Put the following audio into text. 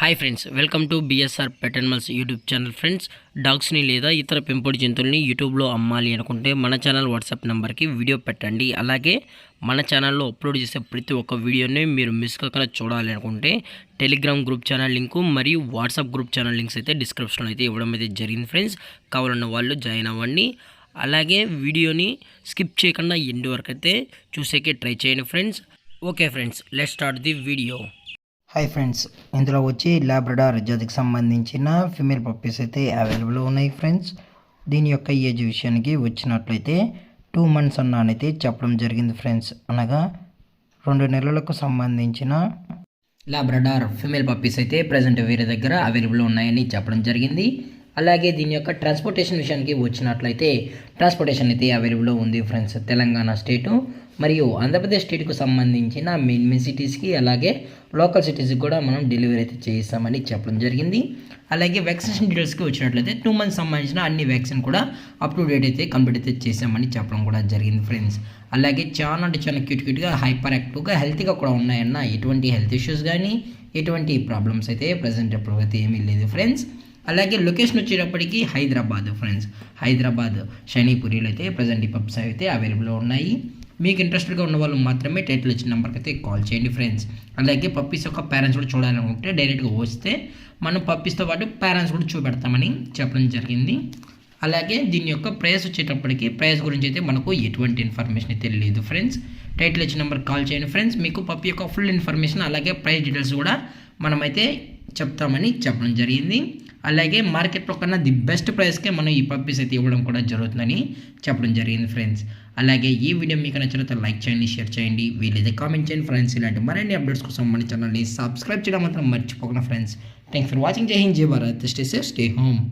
Hi friends, welcome to BSR pet animals YouTube channel. Friends, డాగ్స్ని లేదా ఇతర పెంపుడు జంతువుల్ని యూట్యూబ్లో అమ్మాలి అనుకుంటే మన ఛానల్ వాట్సాప్ నెంబర్కి వీడియో పెట్టండి. అలాగే మన ఛానల్లో అప్లోడ్ చేసే ప్రతి ఒక్క వీడియోని మీరు మిస్ కాకుండా చూడాలి అనుకుంటే టెలిగ్రామ్ గ్రూప్ ఛానల్ లింకు మరియు వాట్సాప్ గ్రూప్ ఛానల్ లింక్స్ అయితే డిస్క్రిప్షన్లో అయితే ఇవ్వడం అయితే జరిగింది. ఫ్రెండ్స్, కావాలన్న వాళ్ళు జాయిన్ అవ్వండి. అలాగే వీడియోని స్కిప్ చేయకుండా ఎండ్ వరకు అయితే చూసేకే ట్రై చేయండి friends. Okay friends, let's start the video. Hi friends, ఇందులో వచ్చి లాబ్రడార్ జాతికి సంబంధించిన ఫిమేల్ పప్పీస్ అయితే అవైలబుల్ ఉన్నాయి ఫ్రెండ్స్. దీని యొక్క ఏజ్ విషయానికి వచ్చినట్లయితే 2 months అన్నైతే చెప్పడం జరిగింది ఫ్రెండ్స్. అనగా 2 నెలలకు సంబంధించిన లాబ్రడార్ ఫిమేల్ పప్పీస్ అయితే ప్రజెంట్ వీరి దగ్గర అవైలబుల్ ఉన్నాయని చెప్పడం జరిగింది. అలాగే దీని యొక్క ట్రాన్స్పోర్టేషన్ విషయానికి వచ్చినట్లయితే ట్రాన్స్పోర్టేషన్ అయితే అవైలబుల్లో ఉంది ఫ్రెండ్స్. తెలంగాణ స్టేటు మరియు ఆంధ్రప్రదేశ్ స్టేట్కు సంబంధించిన మెయిన్ సిటీస్కి అలాగే లోకల్ సిటీస్కి కూడా మనం డెలివరీ అయితే చేయిస్తామని చెప్పడం జరిగింది. అలాగే వ్యాక్సినేషన్ డీటెయిల్స్కి వచ్చినట్లయితే 2 months సంబంధించిన అన్ని వ్యాక్సిన్ కూడా అప్ టు డేట్ అయితే కంప్లీట్ అయితే చేసామని చెప్పడం కూడా జరిగింది ఫ్రెండ్స్. అలాగే చాలా క్యూట్గా హైపర్ యాక్టివ్గా హెల్తీగా కూడా ఉన్నాయన్న ఎటువంటి హెల్త్ ఇష్యూస్ కానీ ఎటువంటి ప్రాబ్లమ్స్ అయితే ప్రజెంట్ ఎప్పుడైతే ఏమీ లేదు ఫ్రెండ్స్. అలాగే లొకేషన్ వచ్చేటప్పటికి హైదరాబాద్ ఫ్రెండ్స్. హైదరాబాద్ షైనీపురిలో అయితే ప్రజెంట్ ఈ పప్స్ అయితే అవైలబుల్లో ఉన్నాయి. మీకు ఇంట్రెస్టెడ్గా ఉన్న వాళ్ళు మాత్రమే టైటిల్ వచ్చిన నెంబర్కి అయితే కాల్ చేయండి ఫ్రెండ్స్. అలాగే పప్పీస్ యొక్క పేరెంట్స్ కూడా చూడాలనుకుంటే డైరెక్ట్గా వస్తే మనం పప్పీస్తో పాటు పేరెంట్స్ కూడా చూపెడతామని చెప్పడం జరిగింది. అలాగే దీని యొక్క ప్రైస్ వచ్చేటప్పటికి ప్రైస్ గురించి అయితే మనకు ఎటువంటి ఇన్ఫర్మేషన్ అయితే లేదు ఫ్రెండ్స్. టైటిల్ వచ్చిన నెంబర్కి కాల్ చేయండి ఫ్రెండ్స్. మీకు పప్పీ యొక్క ఫుల్ ఇన్ఫర్మేషన్ అలాగే ప్రైస్ డీటెయిల్స్ కూడా మనమైతే చెప్తామని చెప్పడం జరిగింది. అలాగే మార్కెట్లో కన్నా ది బెస్ట్ ప్రైస్కే మనం ఈ పప్పీస్ అయితే ఇవ్వడం కూడా జరుగుతుందని చెప్పడం జరిగింది ఫ్రెండ్స్. అలాగే ఈ వీడియో మీకు నచ్చినట్లయితే లైక్ చేయండి, షేర్ చేయండి, వీలైతే కామెంట్ చేయండి ఫ్రెండ్స్. ఇలాంటి మరిన్ని అప్డేట్స్ కోసం మన ఛానల్ని సబ్స్క్రైబ్ చేయడం మాత్రం మర్చిపోకుండా ఫ్రెండ్స్. Thanks for watching. జై హింద్, జై Bharat, stay safe, stay home.